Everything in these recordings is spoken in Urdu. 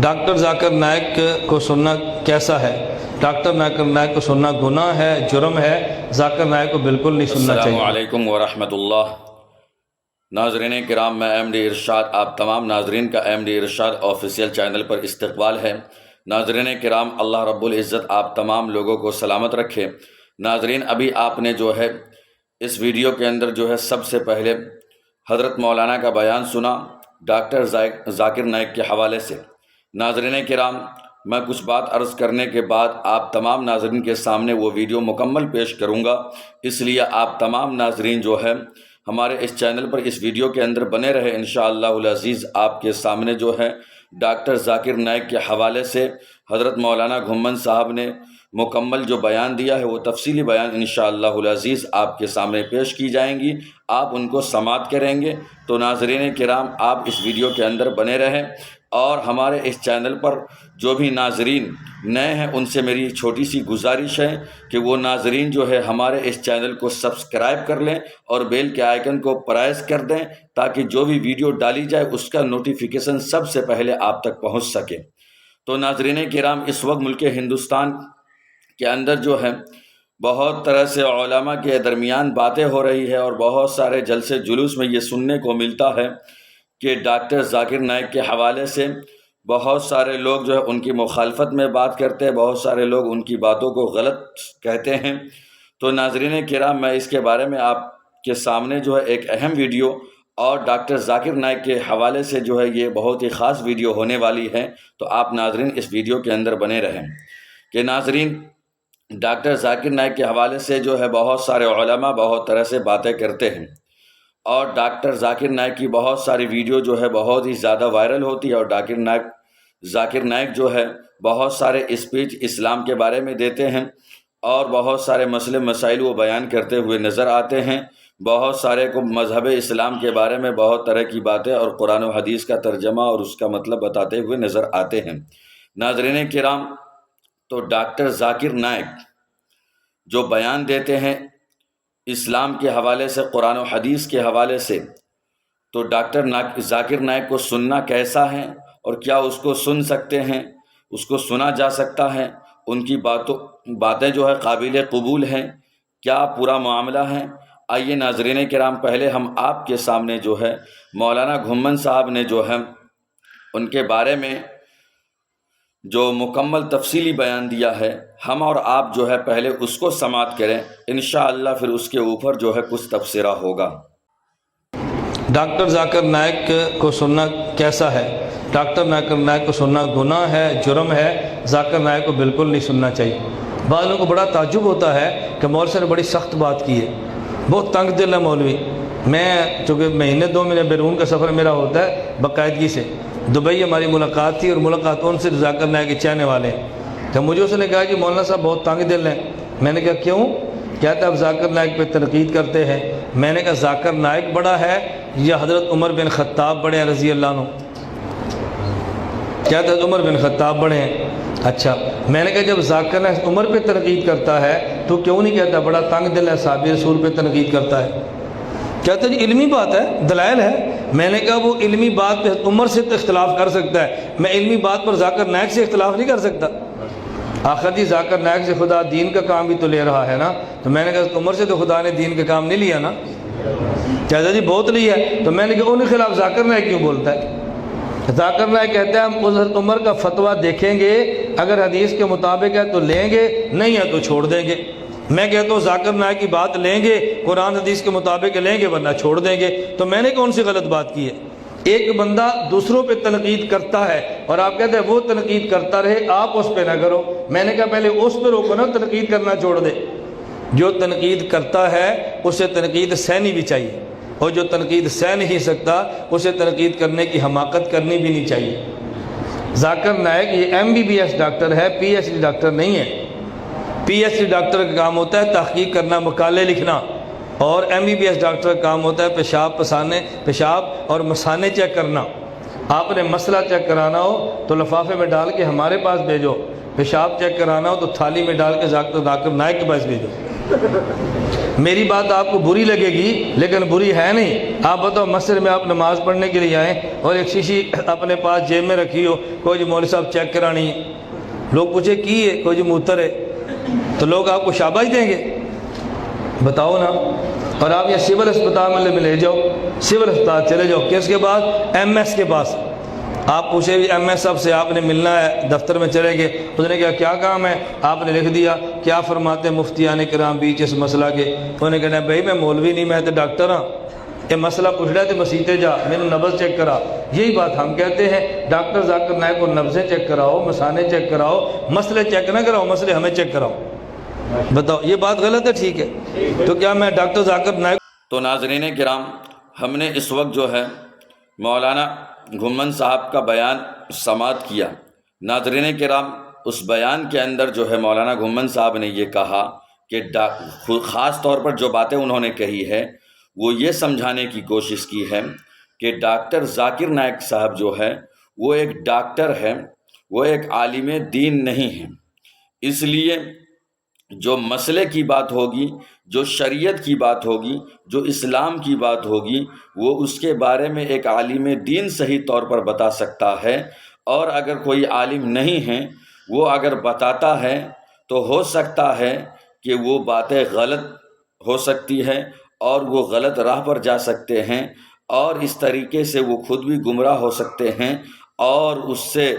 ڈاکٹر ذاکر نائک کو سننا کیسا ہے؟ ڈاکٹر ذاکر نائک کو سننا گناہ ہے، جرم ہے، ذاکر نائک کو بالکل نہیں سننا چاہیے۔ السلام علیکم ورحمۃ اللہ۔ ناظرین کرام، میں ایم ڈی ارشاد آپ تمام ناظرین کا ایم ڈی ارشاد آفیشیل چینل پر استقبال ہے۔ ناظرین کرام، اللہ رب العزت آپ تمام لوگوں کو سلامت رکھے۔ ناظرین، ابھی آپ نے جو ہے اس ویڈیو کے اندر جو ہے سب سے پہلے حضرت مولانا کا بیان سنا ڈاکٹر ذاکر نائک کے حوالے سے۔ ناظرین کرام، میں کچھ بات عرض کرنے کے بعد آپ تمام ناظرین کے سامنے وہ ویڈیو مکمل پیش کروں گا، اس لیے آپ تمام ناظرین جو ہے ہمارے اس چینل پر اس ویڈیو کے اندر بنے رہے۔ انشاءاللہ العزیز آپ کے سامنے جو ہے ڈاکٹر ذاکر نائک کے حوالے سے حضرت مولانا گھمن صاحب نے مکمل جو بیان دیا ہے وہ تفصیلی بیان انشاءاللہ العزیز آپ کے سامنے پیش کی جائیں گی، آپ ان کو سماعت کریں گے۔ تو ناظرین کرام، آپ اس ویڈیو کے اندر بنے رہیں، اور ہمارے اس چینل پر جو بھی ناظرین نئے ہیں ان سے میری چھوٹی سی گزارش ہے کہ وہ ناظرین جو ہے ہمارے اس چینل کو سبسکرائب کر لیں اور بیل کے آئیکن کو پریس کر دیں، تاکہ جو بھی ویڈیو ڈالی جائے اس کا نوٹیفیکیشن سب سے پہلے آپ تک پہنچ سکے۔ تو ناظرین کرام، اس وقت ملک ہندوستان کے اندر جو ہے بہت طرح سے علماء کے درمیان باتیں ہو رہی ہے، اور بہت سارے جلسے جلوس میں یہ سننے کو ملتا ہے کہ ڈاکٹر ذاکر نائک کے حوالے سے بہت سارے لوگ جو ہے ان کی مخالفت میں بات کرتے ہیں، بہت سارے لوگ ان کی باتوں کو غلط کہتے ہیں۔ تو ناظرین کرام، میں اس کے بارے میں آپ کے سامنے جو ہے ایک اہم ویڈیو اور ڈاکٹر ذاکر نائک کے حوالے سے جو ہے یہ بہت ہی خاص ویڈیو ہونے والی ہے، تو آپ ناظرین اس ویڈیو کے اندر بنے رہیں۔ کہ ناظرین، ڈاکٹر ذاکر نائک کے حوالے سے جو ہے بہت سارے علماء بہت طرح سے باتیں کرتے ہیں، اور ڈاکٹر ذاکر نائک کی بہت ساری ویڈیو جو ہے بہت ہی زیادہ وائرل ہوتی ہے، اور ذاکر نائک جو ہے بہت سارے اسپیچ اسلام کے بارے میں دیتے ہیں، اور بہت سارے مسئلے مسائل وہ بیان کرتے ہوئے نظر آتے ہیں۔ بہت سارے کو مذہب اسلام کے بارے میں بہت طرح کی باتیں اور قرآن و حدیث کا ترجمہ اور اس کا مطلب بتاتے ہوئے نظر آتے ہیں۔ ناظرین کرام، تو ڈاکٹر ذاکر نائک جو بیان دیتے ہیں اسلام کے حوالے سے، قرآن و حدیث کے حوالے سے، تو ڈاکٹر ذاکر نائک کو سننا کیسا ہے، اور کیا اس کو سن سکتے ہیں، اس کو سنا جا سکتا ہے، ان کی باتیں جو ہے قابل قبول ہیں، کیا پورا معاملہ ہے؟ آئیے ناظرین کرام، پہلے ہم آپ کے سامنے جو ہے مولانا گھمن صاحب نے جو ہے ان کے بارے میں جو مکمل تفصیلی بیان دیا ہے، ہم اور آپ جو ہے پہلے اس کو سماعت کریں، انشاءاللہ پھر اس کے اوپر جو ہے کچھ تبصرہ ہوگا۔ ڈاکٹر ذاکر نائک کو سننا کیسا ہے؟ ڈاکٹر ذاکر نائک کو سننا گناہ ہے، جرم ہے، ذاکر نائک کو بالکل نہیں سننا چاہیے۔ بعض لوگوں کو بڑا تعجب ہوتا ہے کہ مولوی صاحب نے بڑی سخت بات کی ہے، بہت تنگ دل ہے مولوی۔ میں چونکہ مہینے 2 مہینے بیرون کا سفر میرا ہوتا ہے باقاعدگی سے، دبئی ہماری ملاقات تھی، اور ملاقات ان سے ذاکر نائک کے چاہنے والے ہیں۔ تو مجھے اس نے کہا کہ مولانا صاحب بہت تنگ دل ہیں۔ میں نے کہا کیوں؟ کہتا ہے اب ذاکر نائک پہ تنقید کرتے ہیں۔ میں نے کہا ذاکر نائک بڑا ہے یا حضرت عمر بن خطاب بڑے ہیں رضی اللہ عنہ؟ کہتا ہے عمر بن خطاب بڑے ہیں۔ اچھا، میں نے کہا جب ذاکر نائک عمر پہ تنقید کرتا ہے تو کیوں نہیں کہتا بڑا تنگ دل ہے، صحابی رسول پہ تنقید کرتا ہے؟ کہتا ہے جی علمی بات ہے، دلائل ہے۔ میں نے کہا وہ علمی بات پہ عمر سے تو اختلاف کر سکتا ہے، میں علمی بات پر ذاکر نائک سے اختلاف نہیں کر سکتا۔ آخر جی ذاکر نائک سے خدا دین کا کام بھی تو لے رہا ہے نا۔ تو میں نے کہا عمر سے تو خدا نے دین کا کام نہیں لیا نا۔ کہتا جی بہت لیا ہے۔ تو میں نے کہا ان کے خلاف ذاکر نائک کیوں بولتا ہے؟ ذاکر نائک کہتا ہے ہم حضرت عمر کا فتویٰ دیکھیں گے، اگر حدیث کے مطابق ہے تو لیں گے، نہیں ہے تو چھوڑ دیں گے۔ میں کہتا ہوں ذاکر نائک کی بات لیں گے، قرآن حدیث کے مطابق لیں گے، ورنہ چھوڑ دیں گے۔ تو میں نے کون سی غلط بات کی ہے؟ ایک بندہ دوسروں پہ تنقید کرتا ہے اور آپ کہتے ہیں وہ تنقید کرتا رہے، آپ اس پہ نہ کرو۔ میں نے کہا پہلے اس پہ روکو نا، تنقید کرنا چھوڑ دے۔ جو تنقید کرتا ہے اسے تنقید سہنی بھی چاہیے، اور جو تنقید سہ نہیں سکتا اسے تنقید کرنے کی حماقت کرنی بھی نہیں چاہیے۔ ذاکر نائک یہ MBBS ڈاکٹر ہے، PhD ڈاکٹر نہیں ہے۔ PhD ڈاکٹر کا کام ہوتا ہے تحقیق کرنا، مقالے لکھنا، اور MBBS ڈاکٹر کا کام ہوتا ہے پیشاب اور مثانے چیک کرنا۔ آپ نے مسئلہ چیک کرانا ہو تو لفافے میں ڈال کے ہمارے پاس بھیجو، پیشاب چیک کرانا ہو تو تھالی میں ڈال کے ذاکر نائک کے پاس بھیجو۔ میری بات آپ کو بری لگے گی لیکن بری ہے نہیں. آپ بتاؤ مسجد میں آپ نماز پڑھنے کے لیے آئیں اور ایک شیشی اپنے پاس جیب میں رکھی ہو, کوئی جی مولوی صاحب چیک کرانی ہے, لوگ پوچھے کی ہے, کوئی جی موتر ہے, تو لوگ آپ کو شاباش دیں گے؟ بتاؤ نا. اور آپ یہ سول اسپتال میں لے جاؤ, سول اسپتال چلے جاؤ, کس کے بعد ایم ایس کے پاس. آپ پوچھے بھی ایم ایس صاحب سے آپ نے ملنا ہے, دفتر میں چلے گئے, اس نے کہا کیا کام ہے, آپ نے لکھ دیا کیا فرماتے ہیں مفتیان کرام بیچ اس مسئلہ کے. انہوں نے کہنا بھائی میں مولوی نہیں, میں تو ڈاکٹر ہاں, یہ مسئلہ پوچھ رہا ہے تو مسیطے جا, میرے نبض چیک کرا. یہی بات ہم کہتے ہیں, ڈاکٹر ذاکر نائک کو نبضیں چیک کراؤ, مثانے چیک کراؤ, مسئلے چیک نہ کراؤ, مسئلے ہمیں چیک کراؤ. بتاؤ یہ بات غلط ہے؟ ٹھیک ہے, تو کیا میں ڈاکٹر ذاکر نائک. تو ناظرین کرام, ہم نے اس وقت جو ہے مولانا گھمن صاحب کا بیان سماعت کیا. ناظرین کرام, اس بیان کے اندر جو ہے مولانا گھمن صاحب نے یہ کہا کہ خاص طور پر جو باتیں انہوں نے کہی ہے وہ یہ سمجھانے کی کوشش کی ہے کہ ڈاکٹر ذاکر نائک صاحب جو ہے وہ ایک ڈاکٹر ہے, وہ ایک عالم دین نہیں ہے. اس لیے جو مسئلے کی بات ہوگی, جو شریعت کی بات ہوگی, جو اسلام کی بات ہوگی, وہ اس کے بارے میں ایک عالم دین صحیح طور پر بتا سکتا ہے. اور اگر کوئی عالم نہیں ہے, وہ اگر بتاتا ہے تو ہو سکتا ہے کہ وہ باتیں غلط ہو سکتی ہے اور وہ غلط راہ پر جا سکتے ہیں, اور اس طریقے سے وہ خود بھی گمراہ ہو سکتے ہیں, اور اس سے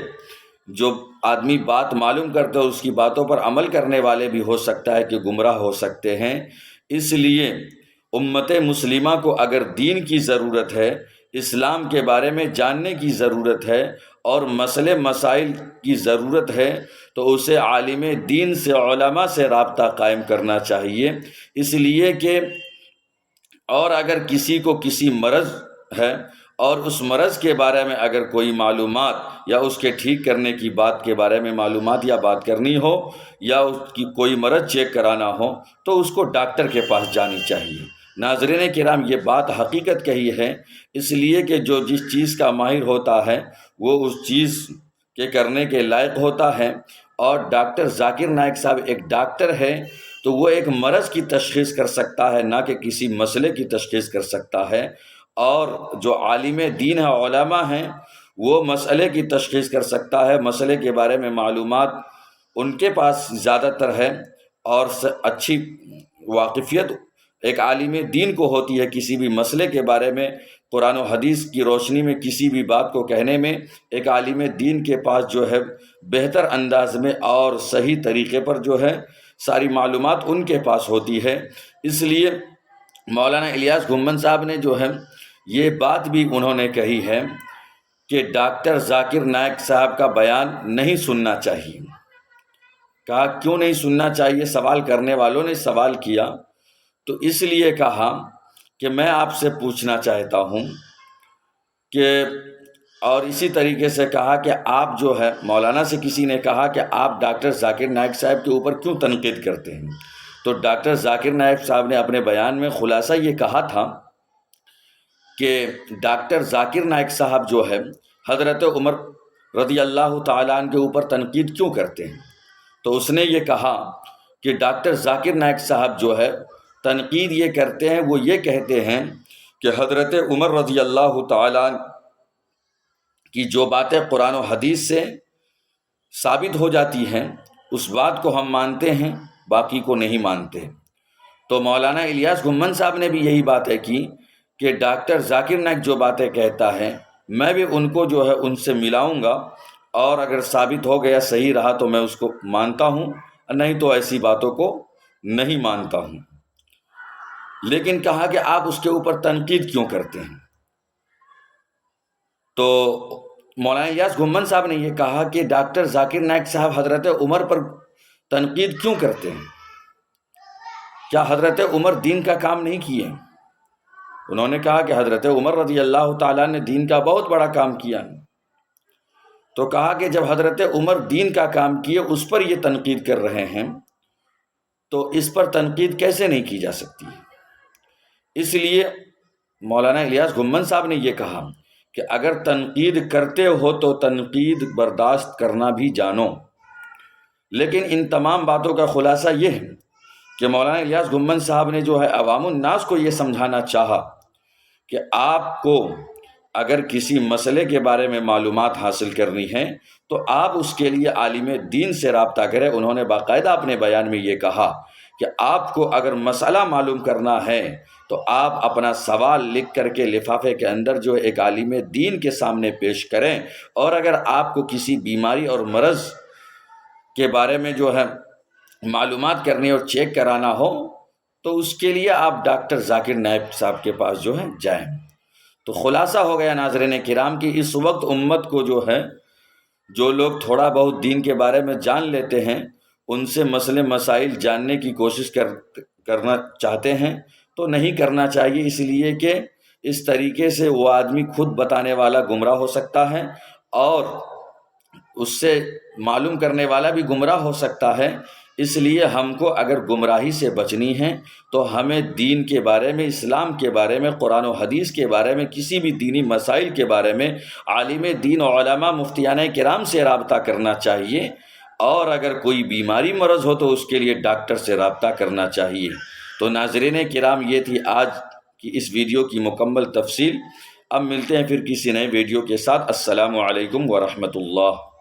جو آدمی بات معلوم کرتے ہیں اس کی باتوں پر عمل کرنے والے بھی ہو سکتا ہے کہ گمراہ ہو سکتے ہیں. اس لیے امت مسلمہ کو اگر دین کی ضرورت ہے, اسلام کے بارے میں جاننے کی ضرورت ہے اور مسئلے مسائل کی ضرورت ہے, تو اسے عالم دین سے, علماء سے رابطہ قائم کرنا چاہیے. اس لیے کہ اور اگر کسی کو کسی مرض ہے اور اس مرض کے بارے میں اگر کوئی معلومات یا اس کے ٹھیک کرنے کی بات کے بارے میں معلومات یا بات کرنی ہو, یا اس کی کوئی مرض چیک کرانا ہو, تو اس کو ڈاکٹر کے پاس جانی چاہیے. ناظرین کرام, یہ بات حقیقت کہی ہے, اس لیے کہ جو جس چیز کا ماہر ہوتا ہے وہ اس چیز کے کرنے کے لائق ہوتا ہے. اور ڈاکٹر ذاکر نائک صاحب ایک ڈاکٹر ہے, تو وہ ایک مرض کی تشخیص کر سکتا ہے, نہ کہ کسی مسئلے کی تشخیص کر سکتا ہے. اور جو عالم دین ہے, علماء ہیں, وہ مسئلے کی تشخیص کر سکتا ہے, مسئلے کے بارے میں معلومات ان کے پاس زیادہ تر ہے, اور اچھی واقفیت ایک عالم دین کو ہوتی ہے کسی بھی مسئلے کے بارے میں قرآن و حدیث کی روشنی میں کسی بھی بات کو کہنے میں. ایک عالم دین کے پاس جو ہے بہتر انداز میں اور صحیح طریقے پر جو ہے ساری معلومات ان کے پاس ہوتی ہے. اس لیے مولانا الیاس گھمن صاحب نے جو ہے یہ بات بھی انہوں نے کہی ہے کہ ڈاکٹر ذاکر نائک صاحب کا بیان نہیں سننا چاہیے. کہا کیوں نہیں سننا چاہیے؟ سوال کرنے والوں نے سوال کیا, تو اس لیے کہا کہ میں آپ سے پوچھنا چاہتا ہوں کہ, اور اسی طریقے سے کہا کہ آپ جو ہے, مولانا سے کسی نے کہا کہ آپ ڈاکٹر ذاکر نائک صاحب کے اوپر کیوں تنقید کرتے ہیں؟ تو ڈاکٹر ذاکر نائک صاحب نے اپنے بیان میں خلاصہ یہ کہا تھا کہ ڈاکٹر ذاکر نائک صاحب جو ہے حضرت عمر رضی اللہ تعالیٰ عنہ کے اوپر تنقید کیوں کرتے ہیں؟ تو اس نے یہ کہا کہ ڈاکٹر ذاکر نائک صاحب جو ہے تنقید یہ کرتے ہیں, وہ یہ کہتے ہیں کہ حضرت عمر رضی اللہ تعالیٰ عنہ کی جو باتیں قرآن و حدیث سے ثابت ہو جاتی ہیں اس بات کو ہم مانتے ہیں, باقی کو نہیں مانتے. تو مولانا الیاس گھمن صاحب نے بھی یہی باتیں کی کہ ڈاکٹر ذاکر نائک جو باتیں کہتا ہے میں بھی ان کو جو ہے ان سے ملاؤں گا, اور اگر ثابت ہو گیا صحیح رہا تو میں اس کو مانتا ہوں, نہیں تو ایسی باتوں کو نہیں مانتا ہوں. لیکن کہا کہ آپ اس کے اوپر تنقید کیوں کرتے ہیں؟ تو مولانا الیاس گھمن صاحب نے یہ کہا کہ ڈاکٹر ذاکر نائک صاحب حضرت عمر پر تنقید کیوں کرتے ہیں؟ کیا حضرت عمر دین کا کام نہیں کیے؟ انہوں نے کہا کہ حضرت عمر رضی اللہ تعالیٰ نے دین کا بہت بڑا کام کیا. تو کہا کہ جب حضرت عمر دین کا کام کیے اس پر یہ تنقید کر رہے ہیں تو اس پر تنقید کیسے نہیں کی جا سکتی؟ اس لیے مولانا الیاس گھمن صاحب نے یہ کہا کہ اگر تنقید کرتے ہو تو تنقید برداشت کرنا بھی جانو. لیکن ان تمام باتوں کا خلاصہ یہ ہے کہ مولانا الیاس گنبد صاحب نے جو ہے عوام الناس کو یہ سمجھانا چاہا کہ آپ کو اگر کسی مسئلے کے بارے میں معلومات حاصل کرنی ہے تو آپ اس کے لیے عالم دین سے رابطہ کریں۔ انہوں نے باقاعدہ اپنے بیان میں یہ کہا کہ آپ کو اگر مسئلہ معلوم کرنا ہے تو آپ اپنا سوال لکھ کر کے لفافے کے اندر جو ایک عالم دین کے سامنے پیش کریں، اور اگر آپ کو کسی بیماری اور مرض کے بارے میں جو ہے معلومات کرنی اور چیک کرانا ہو تو اس کے لیے آپ ڈاکٹر ذاکر نائب صاحب کے پاس جو ہے جائیں۔ تو خلاصہ ہو گیا ناظرین کرام کہ اس وقت امت کو جو ہے، جو لوگ تھوڑا بہت دین کے بارے میں جان لیتے ہیں، ان سے مسئلے مسائل جاننے کی کوشش کرنا چاہتے ہیں تو نہیں کرنا چاہیے، اس لیے کہ اس طریقے سے وہ آدمی خود بتانے والا گمراہ ہو سکتا ہے اور اس سے معلوم کرنے والا بھی گمراہ ہو سکتا ہے۔ اس لیے ہم کو اگر گمراہی سے بچنی ہے تو ہمیں دین کے بارے میں، اسلام کے بارے میں، قرآن و حدیث کے بارے میں، کسی بھی دینی مسائل کے بارے میں عالم دین و علماء مفتیان کرام سے رابطہ کرنا چاہیے، اور اگر کوئی بیماری مرض ہو تو اس کے لیے ڈاکٹر سے رابطہ کرنا چاہیے۔ تو ناظرین کرام، یہ تھی آج کی اس ویڈیو کی مکمل تفصیل۔ اب ملتے ہیں پھر کسی نئے ویڈیو کے ساتھ۔ السلام علیکم ورحمۃ اللہ۔